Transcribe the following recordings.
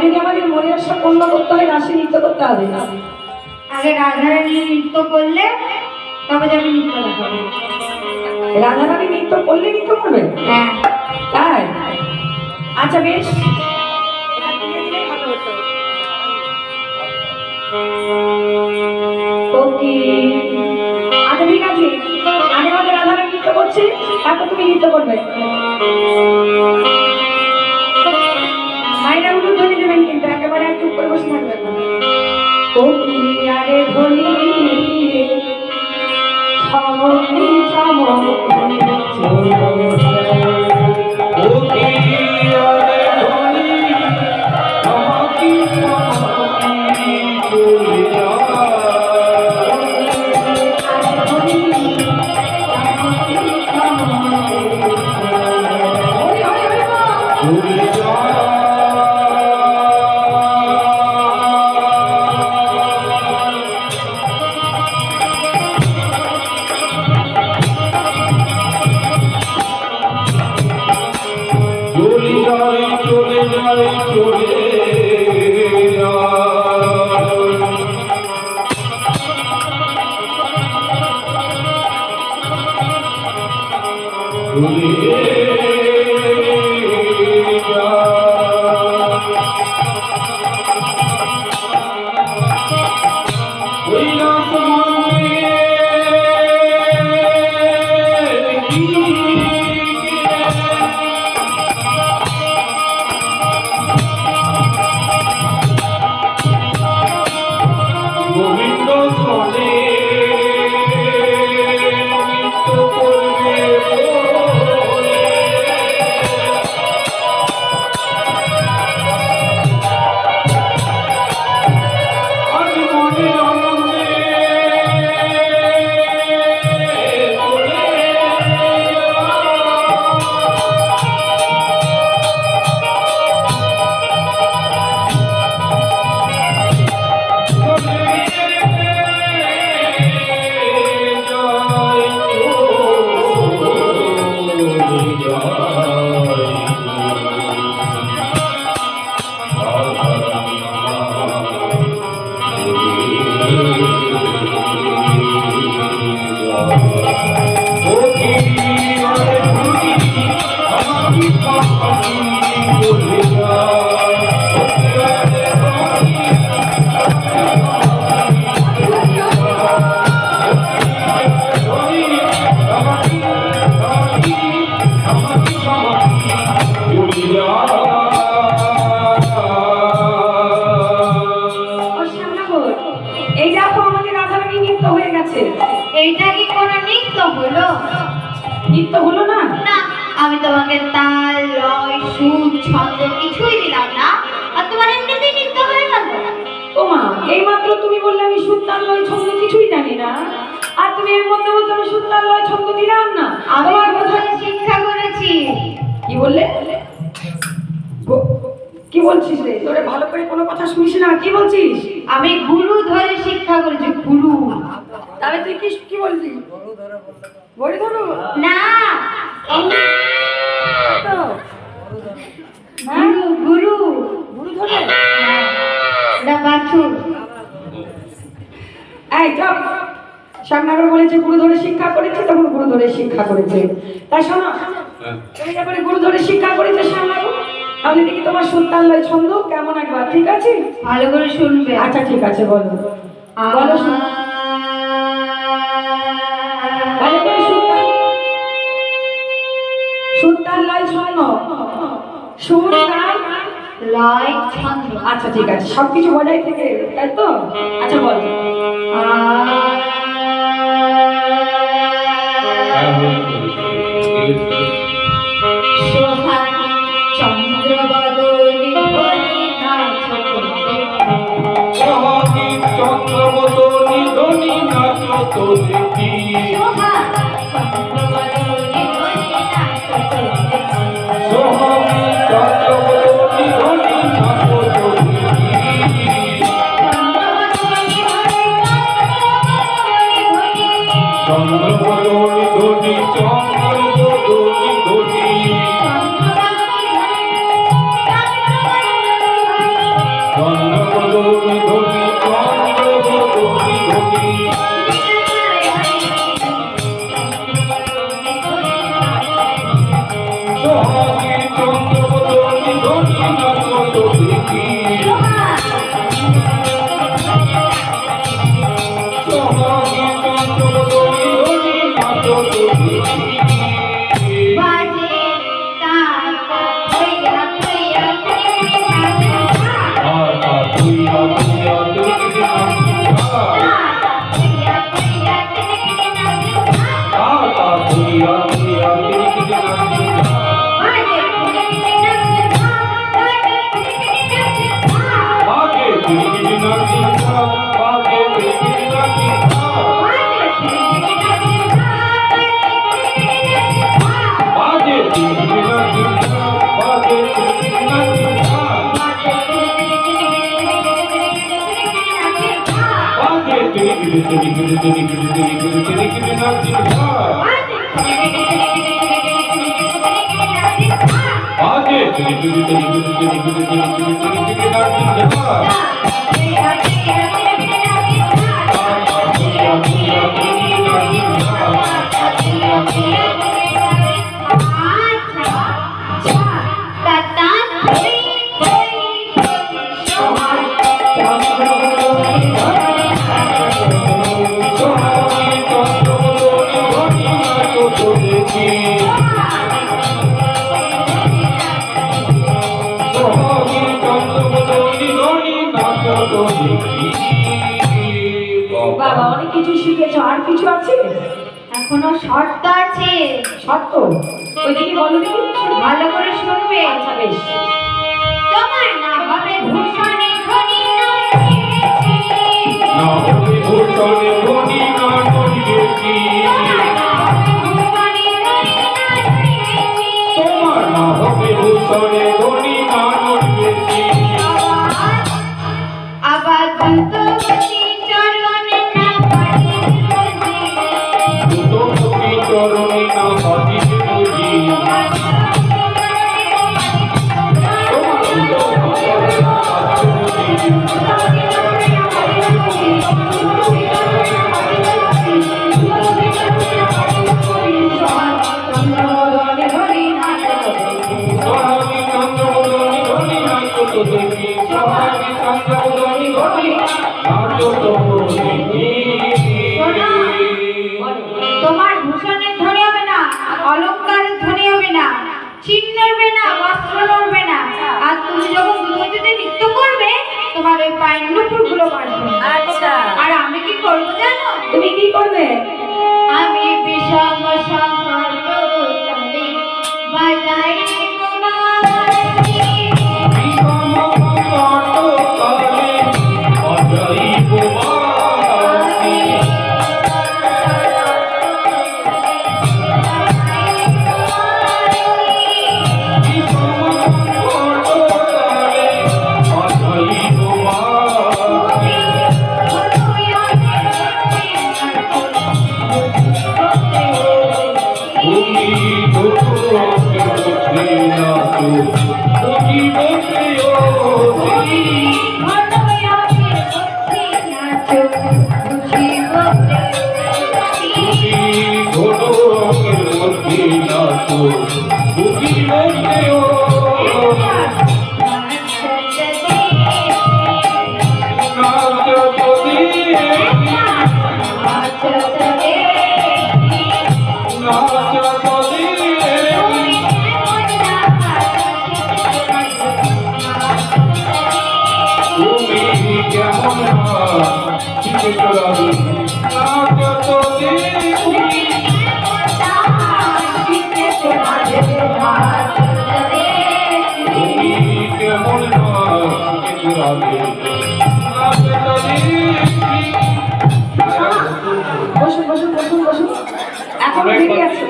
যদি আমাদের মনের আশা পূর্ণ করতে হয় রাসে নৃত্য করতে হবে। আগে রাধারানী নৃত্য করলে তবে যাবে নৃত্য দেখাবো। রাধারানী নৃত্য করলে নৃত্য করবে? হ্যাঁ। তাই? আচ্ছা বেশ। আচ্ছা ঠিক আছে, আগে আমাদের রাধারানী নৃত্য করছে, তারপর তুমি নৃত্য করবে। মায়েরা উঠে ধরে দেবেন, কিন্তু একেবারে চুপ করে বসে থাকবেন না। কোকি আরে ধনি ছমকি ছমকি এইটা কি কোনো নৃত্য হলো? নৃত্য হলো না? না, আমি তোমাকে তাল লয় সুর ছন্দ কিছুই দিলাম না, আর তোমার এমনিতেই নৃত্য হয়ে গেল। ওমা, এইমাত্র তুমি বললে আমি সুর তাল লয় ছন্দ কিছুই জানি না, আর তুমি এর মধ্যে বলছো আমি সুর তাল লয় ছন্দ দিলাম না। আমার কোথায় শিক্ষা করেছি? কি বললে? কি বলছিস রে? তোরে ভালো করে কোনো কথা শুনিস না, কি বলছিস? আমি গুরু ধরে শিক্ষা করেছি, গুরু। তাহলে তুই কি বললি? বড়ি ধরো না, গুরু গুরু গুরু ধরে এটা বাছুর। এই চপ, সামনাগর বলেছে গুরু ধরে শিক্ষা করেছে, তখন গুরু ধরে শিক্ষা করেছে। তাই শোনো, তুমি যখন গুরু ধরে শিক্ষা করেছে সামনাগর, তাহলে দেখি তোমার সুলতান লয় ছন্দ কেমন একবার, ঠিক আছে? ভালো করে শুনবে। আচ্ছা ঠিক আছে, বলো বলো। ভালো করে সুলতান লয় ছন্দ, সুলতান লয় ছন্দ। আচ্ছা ঠিক আছে, সবকিছু বজায় থেকে, তাই তো? আচ্ছা বল। সোহানি চন্দ্রবদনী ধ্বনি নাচত দেখি। নাচিন ঝাড় আগে চলি চলি চলি চলি চলি চলি চলি চলি চলি চলি নাচিন ঝাড় বাবা অনেক কিছু শিখেছো, আর কিছু আছে? এখনো শর্ত আছে। শর্ত? ওইদিকে বলো দেখি। ভালো করে শুনবে। আচ্ছা বেশ। তোমার না হবে ভূষণে ধনী না হবে ভূষণে ধনী না ধনী বেশি তোমার না হবে ভূষণে ধনী না ধনী বেশি আবার দুতপতি চরণে না পাঠিয়ে দুতপতি চরণে না পাঠিয়ে বুঝি তোমার ভূষণের ধনী হবে না, অলংকারের ধনী হবে না, চিহ্ন নড়বে না, বস্ত্র নড়বে না। আর তুমি যখন দুর্গতিতে নৃত্য করবে তোমার ওই পায়ের নুপুরগুলো বাড়বে। আচ্ছা আর আমি কি করবো জানো? তুমি কি করবে? আমি বিষম সংকল্প তালে বাজাই বসুন বসুন বসুন বসুন। এখনো দেরি আছে,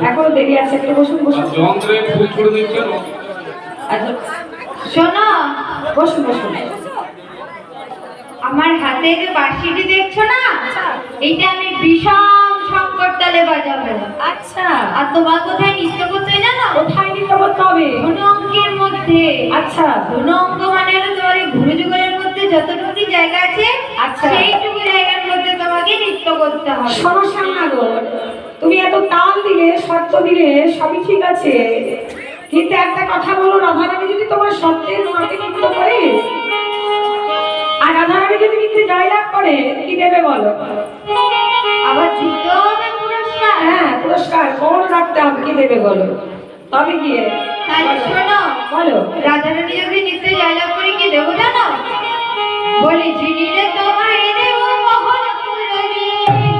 এখনো দেরি আছে, একটু বসুন বসুন। যন্ত্রে ফুল করে দিচ্ছেন শোনো, বসুন বসুন। আমার হাতে যে বাঁশিটি দেখছো না, এইটা আমি বিষম শঙ্কর তালে বাজাবো। আচ্ছা আর তোমার কোথায় নৃত্য করতে জানো? কোথায় নৃত্য করতে হবে? ধনু অঙ্কের মধ্যে। আচ্ছা ধনু অঙ্ক মানে হলো তোমার এই ঘুরে যুগলের মধ্যে যতটুকু জায়গা আছে, আচ্ছা। সেইটুকু জায়গার মধ্যে তোমাকে নৃত্য করতে হবে। সমস্যা না গো, তুমি এত তাল দিলে শর্ত দিলে সবই ঠিক আছে, কিন্তু একটা কথা বলো, রাধারানী যদি তোমার শর্তের মাকে নৃত্য করে আর রাধারানী যদি নৃত্যে জয়লাভ করে কি দেবে বলো? আবার দিতে হবে পুরস্কার। হ্যাঁ পুরস্কার কোন রাখতে হবে, কি দেবে বলো? তবে গিয়ে তাই শোনো, বলো। রাধারানী যদি নৃত্যে জয়লাভ করে কি দেবো জানো? বলি জিনিলে তোমায় দেব মোহন মুরলী,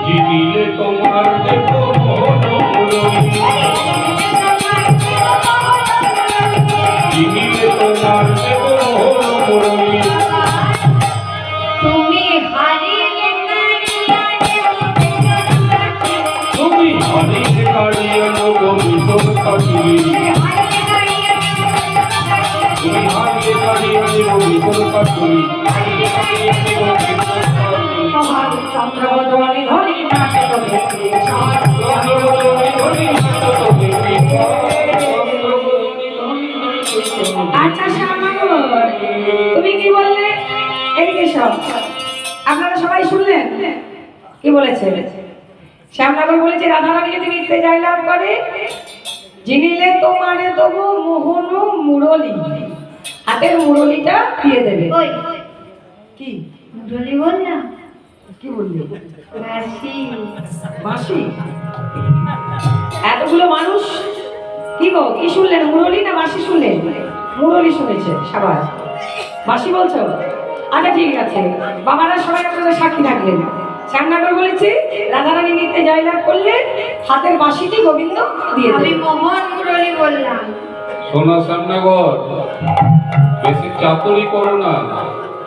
জিনিলে তোমার দেব মোহন মুরলী, জিনিলে তোমার দেব মোহন মুরলী, তুমি হারিয়ে তুমি হারিয়ে কাড়িয়ে নেব মিশন কাটুরি, তুমি হারিয়ে কাড়িয়ে নেব মিশন কাটুরি। তোমার চন্দ্রবদনে ধরি নাটক দেখে আচ্ছা শ্যামনগর, তুমি কি বললে? এদিকে সব আপনারা সবাই শুনলেন কি বলেছে? শ্যামনগর বলেছে রাধারানী যদি নিত্যে জয়লাভ করে, জিনিলে তোমারে দেবো মোহন মুরলী, হাতের মুরলীটা দিয়ে দেবে। ওই কি মুরলি বল না, কি বললি? বাঁশি। বাঁশি? এতগুলো মানুষ কি গো, কি শুনলেন? মুরলী না বাঁশি শুনলেন? মুরলী শুনেছে, সাবাস। বাঁশি বলছো? আচ্ছা ঠিক আছে, বাবারা সবাই আপনাদের সাক্ষী থাকলেন। শ্যামনগর বলেছে রাধারানী নিত্যে জয়লাভ করলে হাতের বাঁশিটি গোবিন্দ দিয়ে আমি দেবে। মোহন মুরলি বললাম। শোনো শ্যামনগর, বেশি চাতুরি করো না।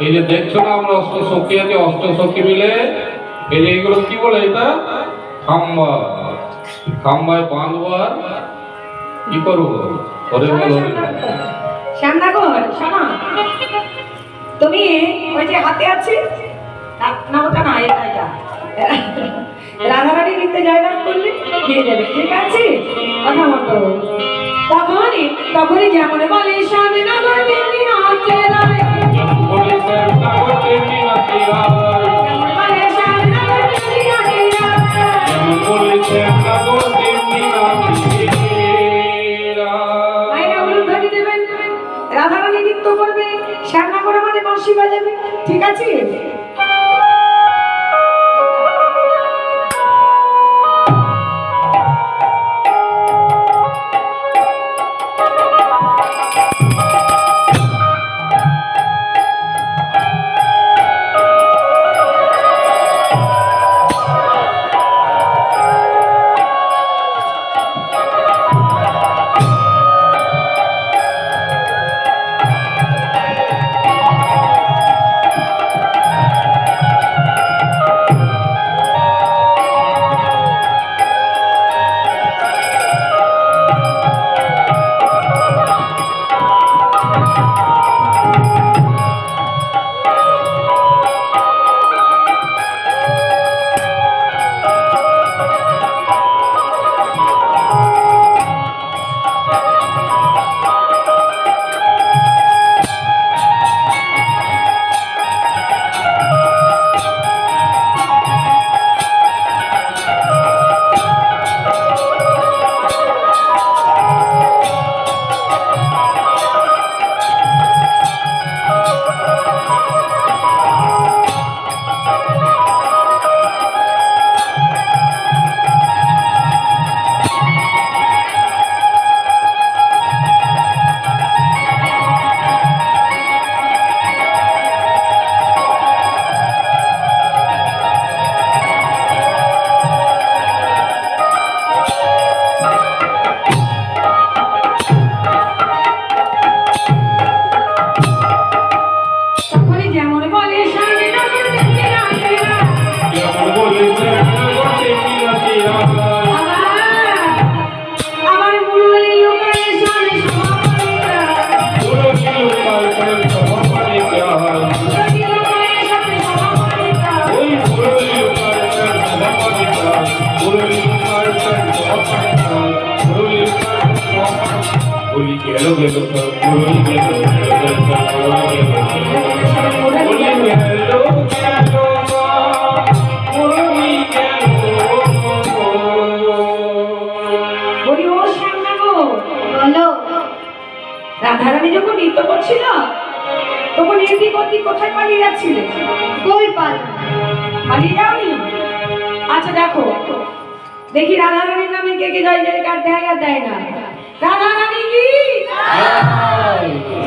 এই যে দেখছো না আমরা অষ্টসখী আছে, অষ্টসখী মিলে এই যে এইগুলো কি বলে, এটা খাম্বা, খাম্বায় বাঁধবার কি করবো করে বলো। শ্যামনগর শোনো, তুমি ওই যে হাতে আছে না, ওটা না, এটা এটা রাধারানী নিত্যে জয়লাভ করলে দিয়ে দেবে, ঠিক আছে? কথা মতো তখনই যেমন বলে শ্যামনগর তেমনি নাচে রায়, যেমন বলে শ্যামনগর তেমনি নাচে রায়। মায়েরা উলুধ্বনি দেবেন, রাধারানী নৃত্য করবে, শ্যামনগর আমাদের বাঁশি বাজাবে, ঠিক আছে? রাধারানী যখন নৃত্য করছিল তখন এদিক ওদিক কোথায় পালিয়ে যাচ্ছিলে? কই পালিয়ে যাওনি? আচ্ছা দেখো, দেখি রাধারানীর নামে কে কে জয় জয়কার দেয় আর দেয় না। রাধারানী কি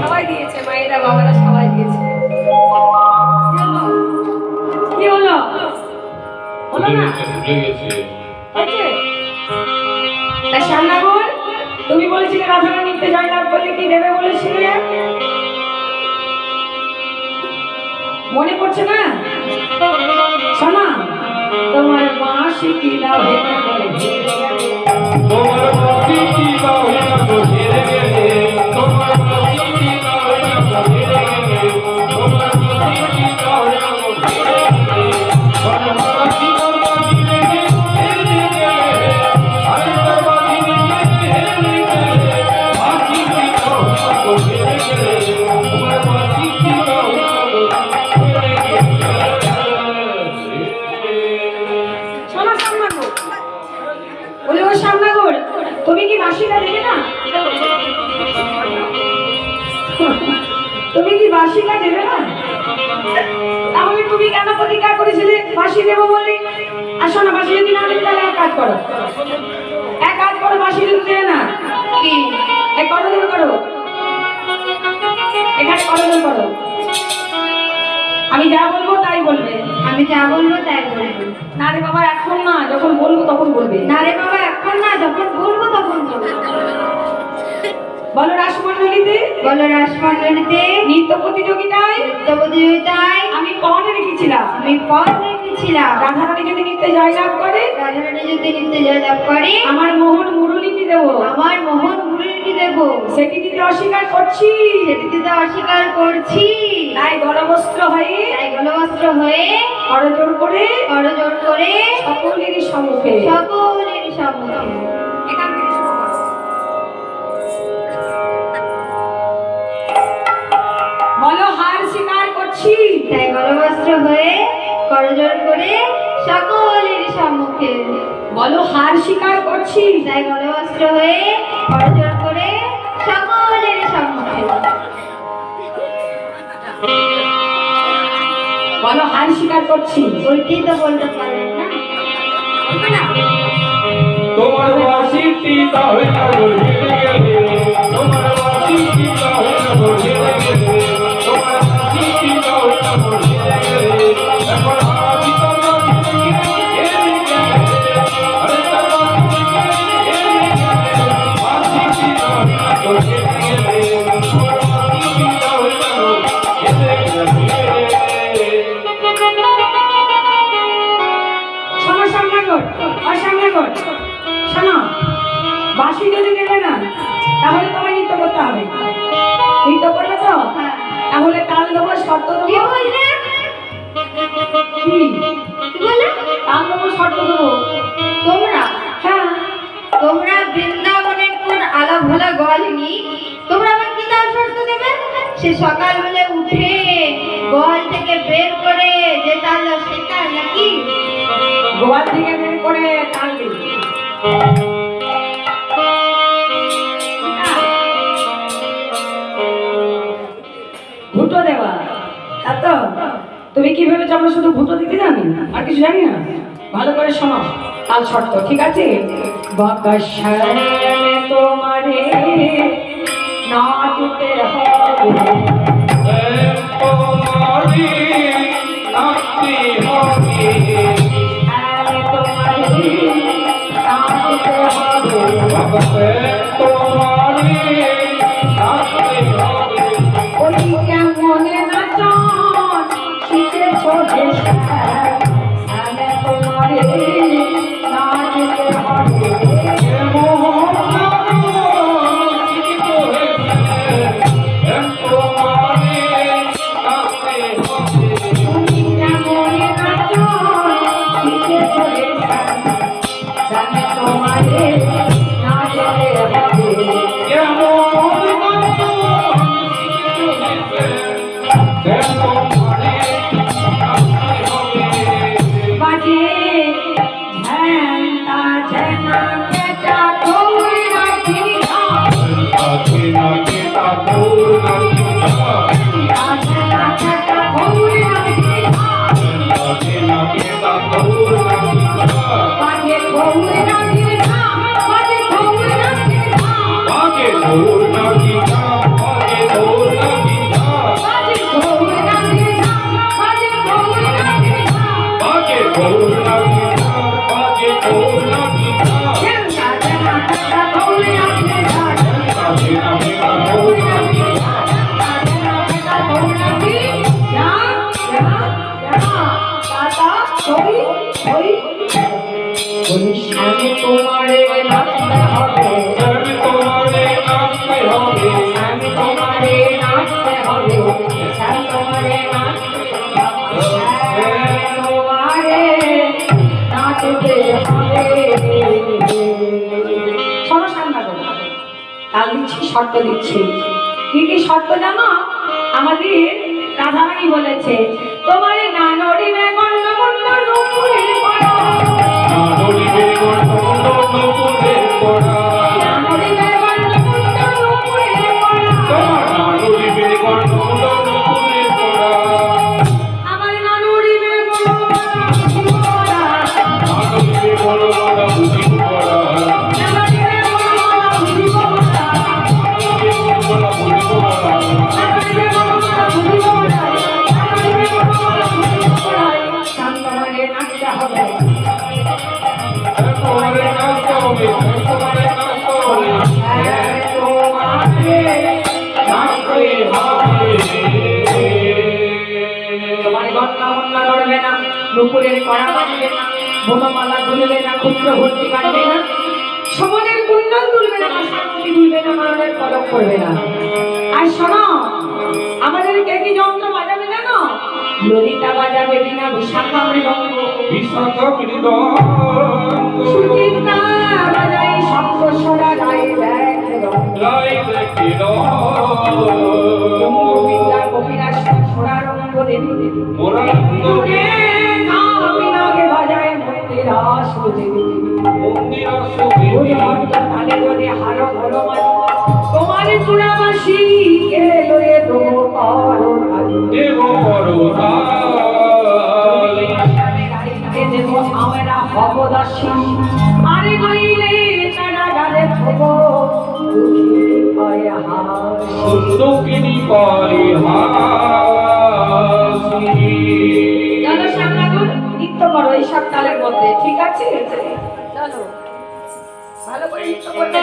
সবাই দিয়েছে, মায়েরা বাবারা সবাই দিয়েছে। কি হলো? হলো না? শ্যামনগর, তুমি বলেছিলে রাধারানী নিত্যে জয়লাভ করলে কি দেবে বলেছিলে? মনে পড়ছে না? শোনা, তোমার বাঁশি কি লাভে না বলে তোমার বাঁশি কি লাভে না বলে তোমার বাঁশি কি লাভে না বলে তোমার বাঁশি কি তুমি কি বাসিটা দেবে না? তুমি কি বাসিটা দেবে না? তাহলে তুমি কেন প্রতিজ্ঞা করেছিলে বাসি দেবো বলে? আসো না, বাসি যদি না দেবে তাহলে এক কাজ করো, বাসি যদি দেবে না কি এক করো করো, এখানে করো। আমি যা বলবো তাই বলবে। আমি যা বলবো তাই বলবো। না রে বাবা, এখন না, যখন বলবো তখন বলবে। না রে বাবা, এখন না, যখন বলবো তখন বলবো। বলো রাসমণ্ডলীতে নৃত্য প্রতিযোগিতায় আমি পণ রেখেছিলাম। রাধারানী যদি নৃত্যে জয়লাভ করে আমার মোহন মুরলীটি দেবো। সেটি দিতে অস্বীকার করছি। তাই গলবস্ত্র হয়ে করজোড় করে সকলেরই সম্মুখে এখান থেকে শুরু করো। বলো হার স্বীকার করছি। তাই গলবস্ত্র হয়ে করজোড় করে সকলের সম্মুখে। বলো হার স্বীকার করছি। তাই গলবস্ত্র হয়ে করজোড় করে সকলের সম্মুখে। বলো হার স্বীকার করছি। ওইটাই তো বলতে পারলেন না, বলবে না? তোমার বাসিটি তাহলে না বলবে গেলে, তোমার বাসিটি তাহলে না বলবে গেলে, তোমার বাসিটি তাহলে না বলবে গেলে, এখন আমি তো না আরে তার বাসিটি তাহলে না বলবে গেলে, তোমার বাসিটি তাহলে না বলবে গেলে। শোনো সামনাগর, অসামনাগর, শোনো, বাঁশি যদি দেবে না তাহলে তোমায় নৃত্য করতে হবে। নৃত্য করবে তো? তাহলে তাল দেবো, শর্ত কি দেবো। বললে? কি কি বললে? তাল দেবো, শর্ত দেবো। তোমরা হ্যাঁ, তোমরা বৃন্দাবনের কোন আলা ভোলা গোয়ালিনী, তোমরা আমার কি তাল শর্ত দেবে? সে সকালবেলা উঠে গোয়াল থেকে বের করে যে তাল দাও সে তাল নাকি? গোয়াল থেকে বের করে তাল দেবে। ভুটো দেওয়া, তা তো? তুমি কি ভেবেছো আমরা শুধু ভুটো দিতে জানি, আর কিছু জানি না? ভালো করে শোনো তাল শর্ত, ঠিক আছে? বকাশালে তোমারে নাচতে হবে, তোমারি নাচতে হবে, আরে তোমারে নাচতে হবে, তোমারি নাচতে হবে। ওই কেমনে নাচন শিখেছো দেশায়, আরে তোমারে নাচতে হবে। তোমারে নাচতে হবে, তোমারে নাচতে হবে, তোমারে নাচতে হবে, তোমারে নাচতে হবে। শোনো সামনা করো, তাল দিচ্ছি, শর্ত দিচ্ছি। কি কি শর্ত জানো? আমাদের রাধারানী বলেছে তোমারে না নড়িবে গণ্ড গণ্ড নুপুরের পড়া, না নড়িবে গণ্ড গণ্ড নুপুরের পড়া, তোমারে না করে তোমাকে নাচে হারে তোমার গন্না মন্না লড়বে না, নুপুরের কড়া বাঁধবে না, বনমালা দুলবে না, ক্ষুদ্র ভর্তি কাটবে না, সমাজের কুণ্ডল তুলবে না, শান্তি তুলবে না, মায়ের পলক করবে না। আর শোনো, আমাদের কে কি যন্ত্র বাজাবে জানো? ললিতা বাজাবে বিনা বিশাখা মৃদঙ্গ, বিশাখা মৃদঙ্গ সুচিত্রা বাজাই শঙ্খ সরা রায় দেখ লাই দেখি বিদ্যা কবিরাজ সরা রঙ্গ দেবী মোরাঙ্গ নাগে বাজায় মন্দির আসবে দেবী মন্দির সুদেবী তালে যদি হারো ঘরো মাঝি তোমার চূড়াবাসী কে লয়ে দেবো পারো দেব পরদালি দেব আমরা ভবদাসী আরে নইলে তারা গালে থব সুন্দুকিনী পারি হাসি চলো শ্যামনাগুর নৃত্য করো এই সব তালের মধ্যে, ঠিক আছে? চলো ভালো করে নৃত্য করবে।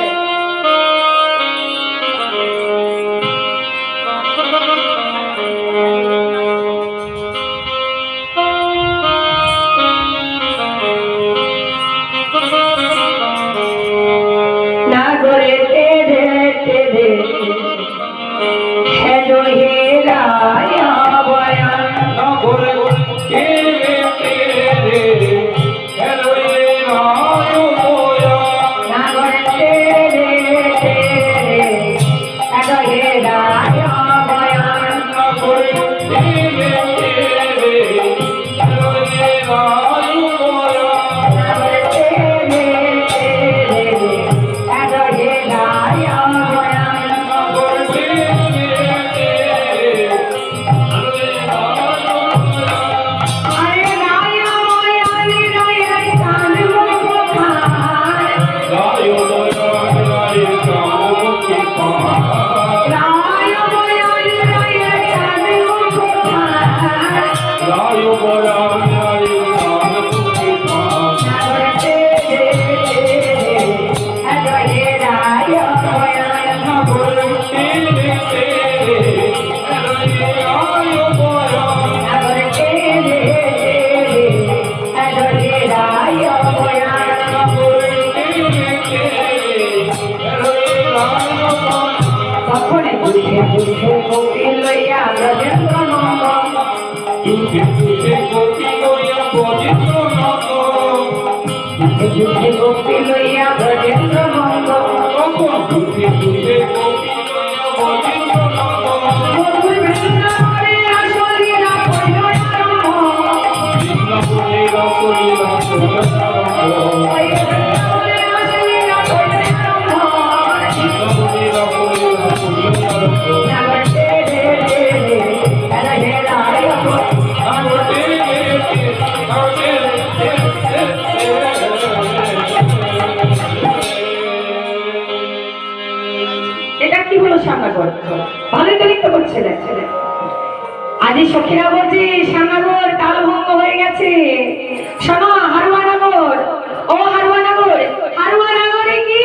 না করে তেরে তেরে হেলো হে রায়া বয়া না ঘরে ঘরে কেরে কেরে হেলো রে রায় মোয়া না করে তেরে তেরে হেলো হে রায়া বয়া না ঘরে কেরে কেরে হেলো রে রায় মোয়া না করে তেরে তেরে হেলো হে রায়া বয়া না ঘরে কেরে কেরে হেলো রে রায় মোয়া আরে রায়া বয়া রে রায়া চাঁদ মুখখান রায় মোয়া রায় কামুকি পা রায়া বয়া রে রায়া চাঁদ মুখখান রায় মোয়া রায় কামুকি পা গোপী লইয়া ব্রজেন্দ্র মঙ্গ বৃন্দাবনে আসলিরা কইল এটা কি হলো শ্যামনগর? ভালোই তো লিখতে করছে আজ সখীরা বলছি শ্যামনগর তাল ভঙ্গ হয়ে গেছে। শোনো হারুয়ানগর, ও হারুয়ানগর, হারুয়ানগরে কি